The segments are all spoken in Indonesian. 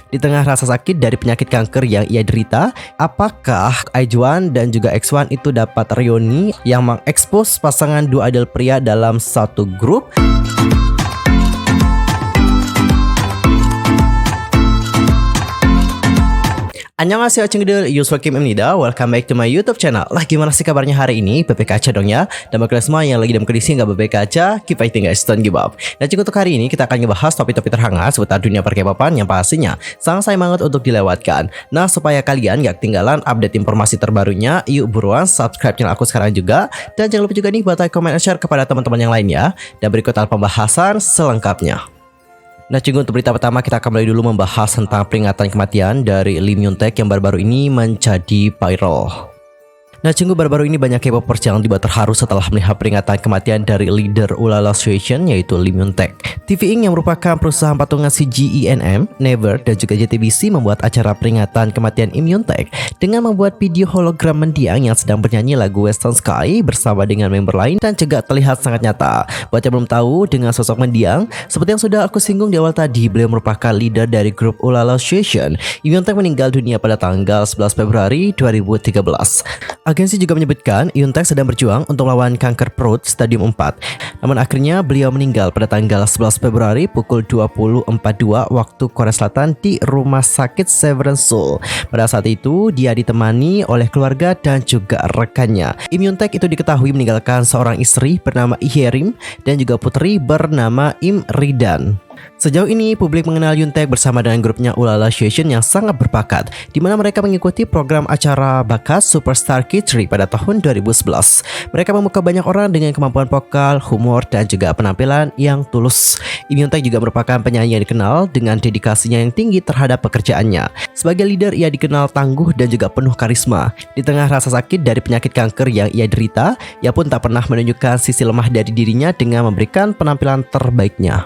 Di tengah rasa sakit dari penyakit kanker yang ia derita, apakah IJ1 dan juga X1 itu dapat reuni yang mengekspos pasangan dua idol pria dalam satu grup? Annyeonghaseyo Cengdel, Yuswa Kim Emnida. Welcome back to my YouTube channel. Lah, gimana sih kabarnya hari ini? BPK Aca dong ya. Dan bagi kalian semua yang lagi dalam kondisi nggak BPK Aca, keep fighting guys, don't give up. Dan untuk hari ini kita akan ngebahas topik-topik terhangat seputar dunia per-K-popan yang pastinya sangat sayang banget untuk dilewatkan. Nah, supaya kalian nggak ketinggalan update informasi terbarunya, yuk buruan subscribe channel aku sekarang juga. Dan jangan lupa juga nih buat like, comment, and share kepada teman-teman yang lain ya. Dan berikut pembahasan selengkapnya. Nah, untuk berita pertama kita akan mulai dulu membahas tentang peringatan kematian dari Lee Myung-taek yang baru-baru ini menjadi viral. Nah, baru-baru ini banyak K-popers yang dibuat terharu setelah melihat peringatan kematian dari leader Ulala Association yaitu Lee Myung-taek. TV Inc yang merupakan perusahaan patungan CGENM, Never, dan juga JTBC membuat acara peringatan kematian Lee Myung-taek dengan membuat video hologram mendiang yang sedang bernyanyi lagu Western Sky bersama dengan member lain dan juga terlihat sangat nyata. Buat yang belum tahu dengan sosok mendiang, seperti yang sudah aku singgung di awal tadi, beliau merupakan leader dari grup Ulala Association. Lee Myung-taek meninggal dunia pada tanggal 11 Februari 2013. Agensi juga menyebutkan Myung-taek sedang berjuang untuk melawan kanker perut stadium 4. Namun akhirnya beliau meninggal pada tanggal 11 Februari pukul 20.42 waktu Korea Selatan di Rumah Sakit Severance Seoul. Pada saat itu dia ditemani oleh keluarga dan juga rekannya. Myung-taek itu diketahui meninggalkan seorang istri bernama Lee Hye-rim dan juga putri bernama Im Ri-dan. Sejauh ini publik mengenal Myung-taek bersama dengan grupnya Ulala Association yang sangat berbakat, di mana mereka mengikuti program acara bakat Superstar K3 pada tahun 2011. Mereka membuka banyak orang dengan kemampuan vokal, humor, dan juga penampilan yang tulus. Myung-taek juga merupakan penyanyi yang dikenal dengan dedikasinya yang tinggi terhadap pekerjaannya. Sebagai leader, ia dikenal tangguh dan juga penuh karisma. Di tengah rasa sakit dari penyakit kanker yang ia derita, ia pun tak pernah menunjukkan sisi lemah dari dirinya dengan memberikan penampilan terbaiknya.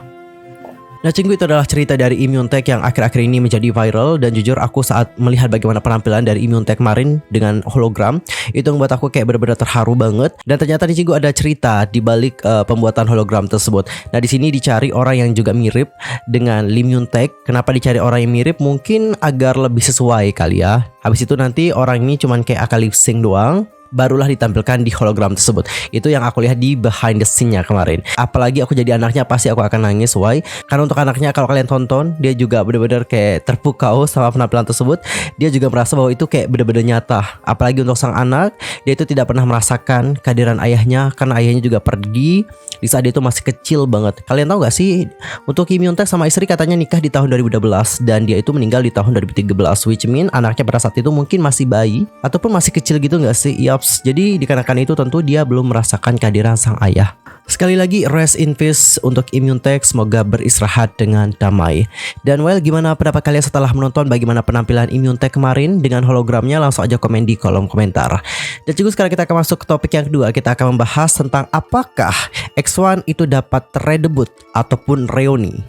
Nah, itu adalah cerita dari Lee Myung-taek yang akhir-akhir ini menjadi viral, dan jujur aku saat melihat bagaimana penampilan dari Lee Myung-taek kemarin dengan hologram itu membuat aku kayak benar-benar terharu banget. Dan ternyata di sini ada cerita di balik pembuatan hologram tersebut. Nah, di sini dicari orang yang juga mirip dengan Lee Myung-taek. Kenapa dicari orang yang mirip? Mungkin agar lebih sesuai kali ya. Habis itu nanti orang ini cuman kayak akan lip sync doang, barulah ditampilkan di hologram tersebut. Itu yang aku lihat di behind the scene-nya kemarin. Apalagi aku jadi anaknya, pasti aku akan nangis. Why? Karena untuk anaknya kalau kalian tonton, dia juga benar-benar kayak terpukau sama penampilan tersebut. Dia juga merasa bahwa itu kayak benar-benar nyata. Apalagi untuk sang anak, dia itu tidak pernah merasakan kehadiran ayahnya karena ayahnya juga pergi di saat dia itu masih kecil banget. Kalian tahu gak sih, untuk Lee Myung-taek sama istri katanya nikah di tahun 2012 dan dia itu meninggal di tahun 2013, which mean anaknya pada saat itu mungkin masih bayi ataupun masih kecil gitu gak sih? Yaps. Jadi dikarenakan itu tentu dia belum merasakan kehadiran sang ayah. Sekali lagi rest in peace untuk Lee Myung-taek, semoga beristirahat dengan damai. Dan gimana pendapat kalian setelah menonton bagaimana penampilan Lee Myung-taek kemarin dengan hologramnya? Langsung aja komen di kolom komentar. Dan juga sekarang kita akan masuk ke topik yang kedua. Kita akan membahas tentang apakah X1 itu dapat redebut ataupun reuni.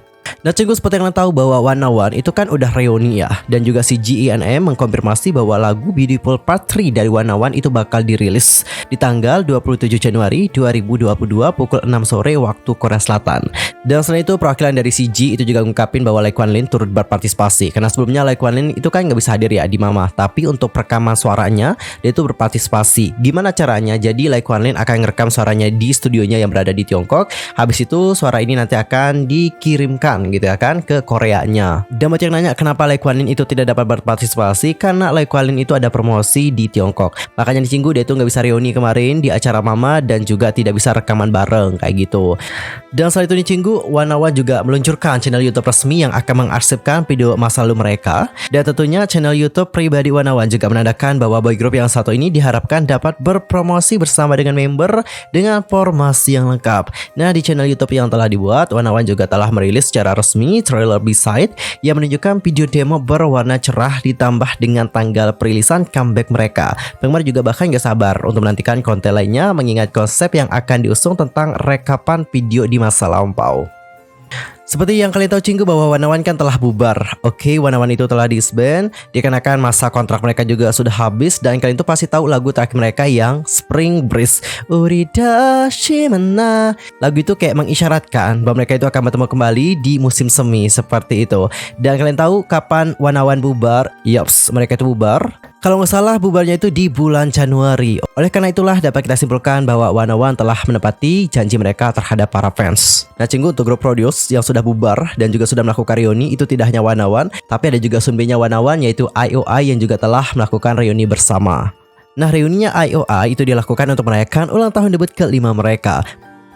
Nah, seperti yang kalian tahu bahwa Wanna-One itu kan udah reuni ya. Dan juga si GENM mengkonfirmasi bahwa lagu Beautiful Part 3 dari Wanna-One itu bakal dirilis di tanggal 27 Januari 2022 pukul 6 sore waktu Korea Selatan. Dan selain itu perwakilan dari CG itu juga ngungkapin bahwa Lee Kwan-lin turut berpartisipasi. Karena sebelumnya Lee Kwan-lin itu kan nggak bisa hadir ya di Mama, tapi untuk rekaman suaranya dia itu berpartisipasi. Gimana caranya? Jadi Lee Kwan-lin akan ngerekam suaranya di studionya yang berada di Tiongkok. Habis itu suara ini nanti akan dikirimkan gitu ya kan ke Koreanya. Dan banyak yang nanya kenapa Lee Kwan-lin itu tidak dapat berpartisipasi, karena Lee Kwan-lin itu ada promosi di Tiongkok. Makanya di Cinggu dia itu nggak bisa reuni kemarin di acara Mama dan juga tidak bisa rekaman bareng kayak gitu. Dan selain itu di Cinggu, Wanna-One juga meluncurkan channel YouTube resmi yang akan mengarsipkan video masa lalu mereka. Dan tentunya channel YouTube pribadi Wanna-One juga menandakan bahwa boy group yang satu ini diharapkan dapat berpromosi bersama dengan member dengan formasi yang lengkap. Nah, di channel YouTube yang telah dibuat, Wanna-One juga telah merilis secara resmi trailer B-side yang menunjukkan video demo berwarna cerah ditambah dengan tanggal perilisan comeback mereka. Penggemar juga bahkan gak sabar untuk menantikan konten lainnya mengingat konsep yang akan diusung tentang rekapan video di masa lampau. Seperti yang kalian tahu Cinggu bahwa Wanawan kan telah bubar. Oke, Wanawan itu telah disband dikarenakan masa kontrak mereka juga sudah habis. Dan kalian tuh pasti tahu lagu terakhir mereka yang Spring Breeze. Urida Shimana. Lagu itu kayak mengisyaratkan bahwa mereka itu akan bertemu kembali di musim semi seperti itu. Dan kalian tahu kapan Wanawan bubar? Yups, mereka itu bubar. Kalau nggak salah bubarnya itu di bulan Januari. Oleh karena itulah dapat kita simpulkan bahwa Wanawan telah menepati janji mereka terhadap para fans. Nah Cinggu, untuk grup Produce yang sudah bubar dan juga sudah melakukan reuni itu tidak hanya Wanawan, tapi ada juga Sunbe-nya Wanawan yaitu IOI yang juga telah melakukan reuni bersama. Nah reuninya IOI itu dilakukan untuk merayakan ulang tahun debut ke-5 mereka.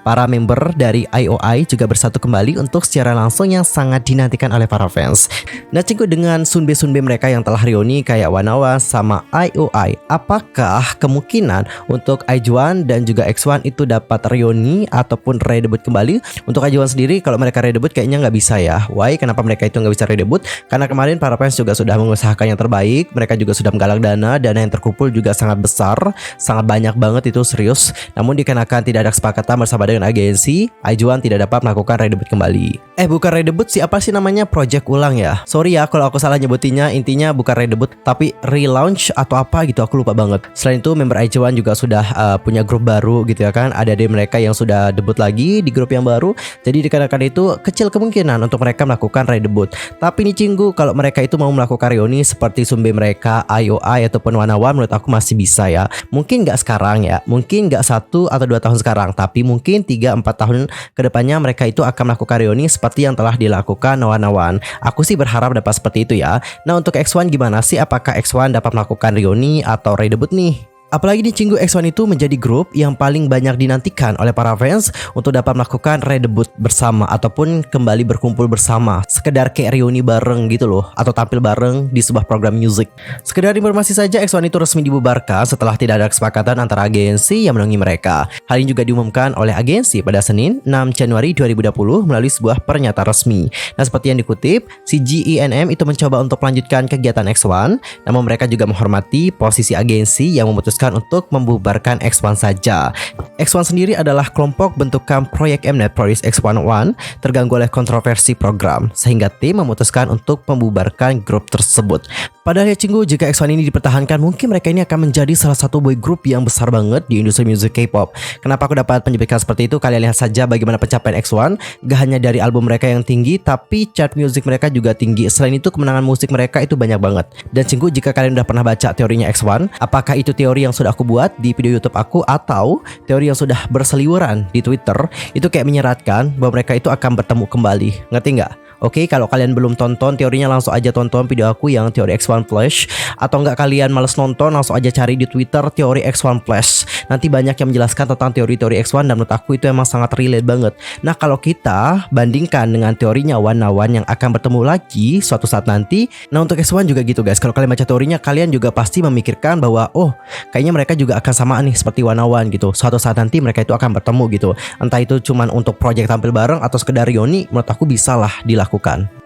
Para member dari IOI juga bersatu kembali untuk secara langsung yang sangat dinantikan oleh para fans. Nah Cinggu, dengan sunbe-sunbe mereka yang telah reuni kayak Wanawan sama IOI, apakah kemungkinan untuk IJON dan juga X1 itu dapat reuni ataupun redebut kembali? Untuk IJON sendiri kalau mereka redebut kayaknya nggak bisa ya. Why? Kenapa mereka itu nggak bisa redebut? Karena kemarin para fans juga sudah mengusahakan yang terbaik. Mereka juga sudah menggalang dana yang terkumpul juga sangat besar, sangat banyak banget itu, serius. Namun dikarenakan tidak ada kesepakatan bersama dengan agensi, IJON tidak dapat melakukan redebut kembali. Bukan redebut sih, apa sih namanya, project ulang ya. Sorry ya kalau aku salah nyebutinnya, intinya bukan redebut tapi relaunch atau apa gitu, aku lupa banget. Selain itu member IJON juga sudah punya grup baru gitu ya kan. Ada dari mereka yang sudah debut lagi di grup yang baru. Jadi dikarenakan itu kecil kemungkinan untuk mereka melakukan redebut. Tapi nih Cinggu, kalau mereka itu mau melakukan reuni seperti Sunbe mereka, IOI ataupun Wanawan, menurut aku masih bisa ya. Mungkin nggak sekarang ya, mungkin nggak 1 atau 2 tahun sekarang, tapi mungkin 3-4 tahun kedepannya mereka itu akan melakukan reuni seperti yang telah dilakukan Wanawan. Aku sih berharap dapat seperti itu ya. Nah untuk X1 gimana sih? Apakah X1 dapat melakukan reuni atau redebut nih? Apalagi di Cinggu, X1 itu menjadi grup yang paling banyak dinantikan oleh para fans untuk dapat melakukan redebut bersama ataupun kembali berkumpul bersama. Sekedar kayak reuni bareng gitu loh, atau tampil bareng di sebuah program musik. Sekedar informasi saja, X1 itu resmi dibubarkan setelah tidak ada kesepakatan antara agensi yang menaungi mereka. Hal ini juga diumumkan oleh agensi pada Senin 6 Januari 2020 melalui sebuah pernyataan resmi. Nah seperti yang dikutip, si GENM itu mencoba untuk melanjutkan kegiatan X1, namun mereka juga menghormati posisi agensi yang memutuskan untuk membubarkan X1 saja. X1 sendiri adalah kelompok bentukan proyek Mnet Produce X11 terganggu oleh kontroversi program, sehingga tim memutuskan untuk membubarkan grup tersebut. Padahal ya Cinggu, jika X1 ini dipertahankan, mungkin mereka ini akan menjadi salah satu boy group yang besar banget di industri musik K-pop. Kenapa aku dapat menyebutkan seperti itu? Kalian lihat saja bagaimana pencapaian X1, gak hanya dari album mereka yang tinggi, tapi chart musik mereka juga tinggi. Selain itu kemenangan musik mereka itu banyak banget. Dan Cinggu, jika kalian udah pernah baca teorinya X1, apakah itu teori yang sudah aku buat di video YouTube aku atau teori yang sudah berseliweran di Twitter, itu kayak menyeratkan bahwa mereka itu akan bertemu kembali. Ngerti nggak? Oke, kalau kalian belum tonton teorinya, langsung aja tonton video aku yang teori X1 Flash. Atau enggak kalian males nonton, langsung aja cari di Twitter teori X1 Flash. Nanti banyak yang menjelaskan tentang teori-teori X1 dan menurut aku itu emang sangat relate banget. Nah kalau kita bandingkan dengan teorinya Wanawan yang akan bertemu lagi suatu saat nanti, nah untuk X1 juga gitu guys. Kalau kalian baca teorinya, kalian juga pasti memikirkan bahwa oh kayaknya mereka juga akan sama nih seperti Wanawan gitu. Suatu saat nanti mereka itu akan bertemu gitu. Entah itu cuman untuk project tampil bareng atau sekedar reuni, menurut aku bisa lah dilakukan.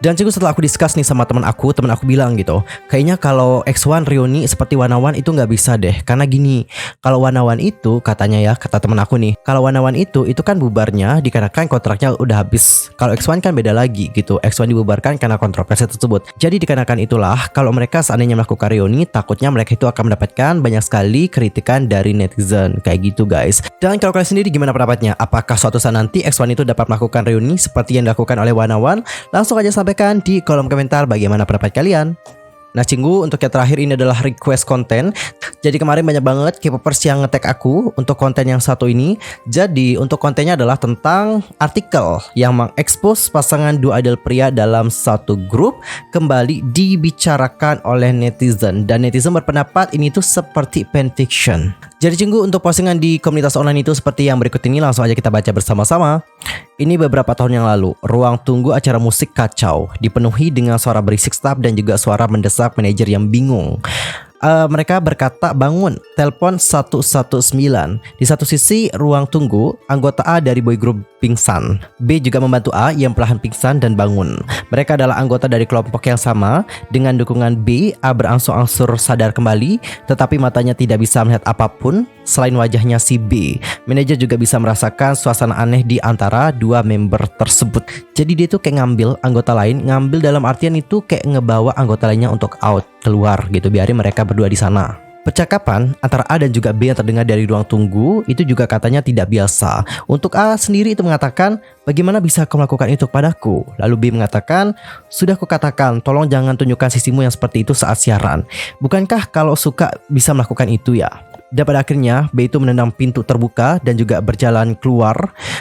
Dan juga setelah aku discuss nih sama teman aku bilang gitu, kayaknya kalau X1 reuni seperti Wanawan itu nggak bisa deh. Karena gini, kalau Wanawan itu katanya ya, kata teman aku nih, kalau Wanawan itu kan bubarnya dikarenakan kontraknya udah habis. Kalau X1 kan beda lagi gitu. X1 dibubarkan karena kontroversi tersebut. Jadi dikarenakan itulah kalau mereka seandainya melakukan reuni, takutnya mereka itu akan mendapatkan banyak sekali kritikan dari netizen kayak gitu guys. Dan kalau kalian sendiri gimana pendapatnya? Apakah suatu saat nanti X1 itu dapat melakukan reuni seperti yang dilakukan oleh Wanawan? Langsung aja sampaikan di kolom komentar bagaimana pendapat kalian. Nah Cinggu, untuk yang terakhir ini adalah request konten. Jadi kemarin banyak banget K-popers yang nge-tag aku untuk konten yang satu ini. Jadi untuk kontennya adalah tentang artikel yang mengekspos pasangan dua idol pria dalam satu grup kembali dibicarakan oleh netizen. Dan netizen berpendapat ini tuh seperti fanfiction. Jadi Cinggu, untuk postingan di komunitas online itu seperti yang berikut ini, langsung aja kita baca bersama-sama. Ini beberapa tahun yang lalu, ruang tunggu acara musik kacau, dipenuhi dengan suara berisik staf dan juga suara mendesak manajer yang bingung. Mereka berkata bangun, telepon 119. Di satu sisi ruang tunggu, anggota A dari boy group pingsan. B juga membantu A yang perlahan pingsan dan bangun. Mereka adalah anggota dari kelompok yang sama. Dengan dukungan B, A berangsur-angsur sadar kembali, tetapi matanya tidak bisa melihat apapun. Selain wajahnya si B, manajer juga bisa merasakan suasana aneh di antara dua member tersebut. Jadi dia tuh kayak ngambil anggota lain, ngambil dalam artian itu kayak ngebawa anggota lainnya untuk out, keluar gitu, biarin mereka berdua di sana. Percakapan antara A dan juga B yang terdengar dari ruang tunggu itu juga katanya tidak biasa. Untuk A sendiri itu mengatakan, bagaimana bisa kau melakukan itu padaku? Lalu B mengatakan, sudah kukatakan, tolong jangan tunjukkan sisimu yang seperti itu saat siaran. Bukankah kalau suka bisa melakukan itu ya? Dan pada akhirnya B itu menendang pintu terbuka dan juga berjalan keluar.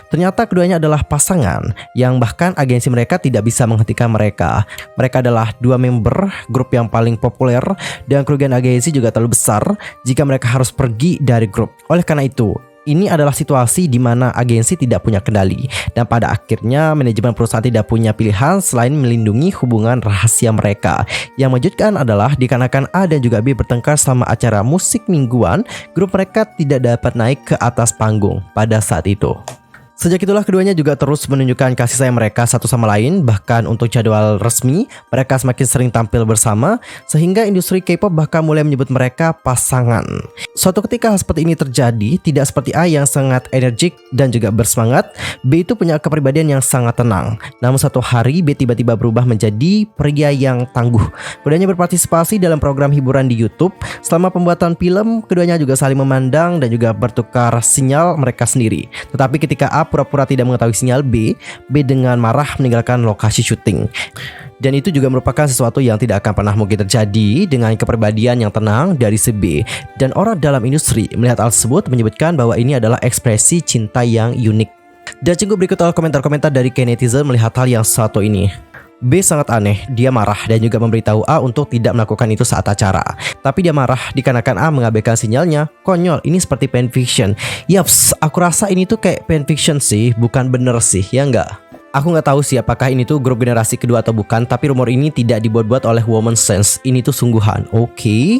Ternyata keduanya adalah pasangan yang bahkan agensi mereka tidak bisa menghentikan mereka. Mereka adalah dua member grup yang paling populer dan kerugian agensi juga terlalu besar jika mereka harus pergi dari grup. Oleh karena itu, ini adalah situasi di mana agensi tidak punya kendali dan pada akhirnya manajemen perusahaan tidak punya pilihan selain melindungi hubungan rahasia mereka. Yang mengejutkan adalah dikarenakan A dan juga B bertengkar selama acara musik mingguan, grup mereka tidak dapat naik ke atas panggung pada saat itu. Sejak itulah keduanya juga terus menunjukkan kasih sayang mereka satu sama lain. Bahkan untuk jadwal resmi, mereka semakin sering tampil bersama, sehingga industri K-pop bahkan mulai menyebut mereka pasangan. Suatu ketika hal seperti ini terjadi, tidak seperti A yang sangat energik dan juga bersemangat, B itu punya kepribadian yang sangat tenang. Namun satu hari B tiba-tiba berubah menjadi pria yang tangguh. Keduanya berpartisipasi dalam program hiburan di YouTube. Selama pembuatan film, keduanya juga saling memandang dan juga bertukar sinyal mereka sendiri. Tetapi ketika A pura-pura tidak mengetahui sinyal B dengan marah meninggalkan lokasi syuting. Dan itu juga merupakan sesuatu yang tidak akan pernah mungkin terjadi dengan kepribadian yang tenang dari si B. Dan orang dalam industri melihat hal tersebut menyebutkan bahwa ini adalah ekspresi cinta yang unik. Dan cunggu berikut adalah komentar-komentar dari netizen melihat hal yang satu ini. B sangat aneh, dia marah dan juga memberitahu A untuk tidak melakukan itu saat acara. Tapi dia marah dikarenakan A mengabaikan sinyalnya. Konyol, ini seperti fanfiction. Yaps, aku rasa ini tuh kayak fanfiction sih, bukan bener sih, ya enggak? Aku nggak tahu sih apakah ini tuh grup generasi kedua atau bukan, tapi rumor ini tidak dibuat-buat oleh Woman Sense. Ini tuh sungguhan. Oke.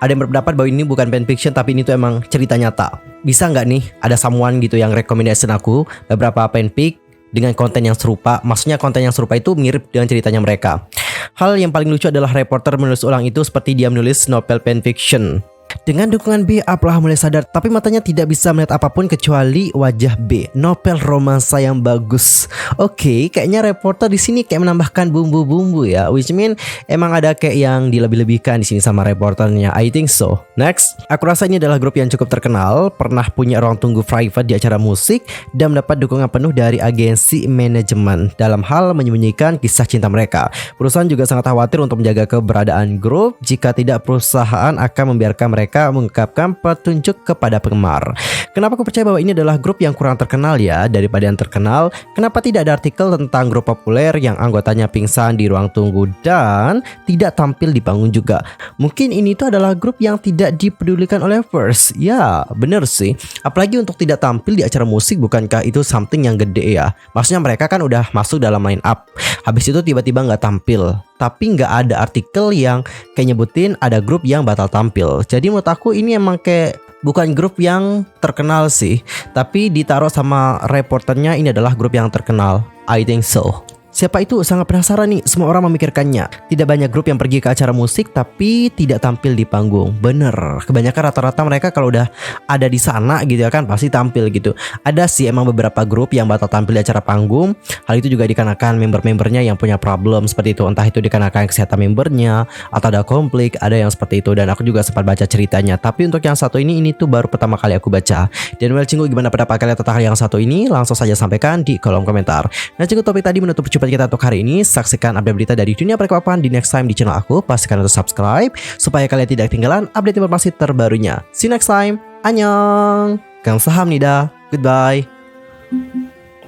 Ada yang berpendapat bahwa ini bukan fanfiction, tapi ini tuh emang cerita nyata. Bisa nggak nih ada someone gitu yang rekomendasiin aku beberapa fanfic dengan konten yang serupa? Maksudnya konten yang serupa itu mirip dengan ceritanya mereka. Hal yang paling lucu adalah reporter menulis ulang itu seperti dia menulis novel fanfiction. Dengan dukungan B, A perlahan mulai sadar, tapi matanya tidak bisa melihat apapun kecuali wajah B. Novel romansa yang bagus. Oke, kayaknya reporter di sini kayak menambahkan bumbu-bumbu ya, which mean emang ada kayak yang dilebih-lebihkan di sini sama reporternya. I think so. Next, aku rasa ini adalah grup yang cukup terkenal, pernah punya ruang tunggu private di acara musik dan mendapat dukungan penuh dari agensi manajemen dalam hal menyembunyikan kisah cinta mereka. Perusahaan juga sangat khawatir untuk menjaga keberadaan grup. Jika tidak, perusahaan akan membiarkan mereka mengungkapkan petunjuk kepada penggemar. Kenapa aku percaya bahwa ini adalah grup yang kurang terkenal ya daripada yang terkenal? Kenapa tidak ada artikel tentang grup populer yang anggotanya pingsan di ruang tunggu dan tidak tampil di panggung juga? Mungkin ini tuh adalah grup yang tidak dipedulikan oleh fans. Ya, bener sih. Apalagi untuk tidak tampil di acara musik, bukankah itu something yang gede ya? Maksudnya mereka kan udah masuk dalam line up. Habis itu tiba-tiba nggak tampil. Tapi nggak ada artikel yang kayak nyebutin ada grup yang batal tampil. Jadi menurut aku ini emang kayak bukan grup yang terkenal sih, tapi ditaruh sama reporternya ini adalah grup yang terkenal. I think so. Siapa itu? Sangat penasaran nih, semua orang memikirkannya. Tidak banyak grup yang pergi ke acara musik tapi tidak tampil di panggung. Bener, kebanyakan rata-rata mereka kalau udah ada di sana gitu ya kan pasti tampil gitu. Ada sih emang beberapa grup yang batal tampil di acara panggung. Hal itu juga dikarenakan member-membernya yang punya problem seperti itu. Entah itu dikarenakan kesehatan membernya atau ada konflik, ada yang seperti itu. Dan aku juga sempat baca ceritanya. Tapi untuk yang satu ini tuh baru pertama kali aku baca. Dan well cinggu, gimana pendapat kalian tentang hal yang satu ini? Langsung saja sampaikan di kolom komentar. Nah cinggu, topik tadi menutup perjumpaan kita untuk hari ini. Saksikan update berita dari dunia perkembangan di next time di channel aku. Pastikan untuk subscribe supaya kalian tidak ketinggalan update informasi terbarunya. See you next time. Annyeong. Kang Sahamnida. Goodbye.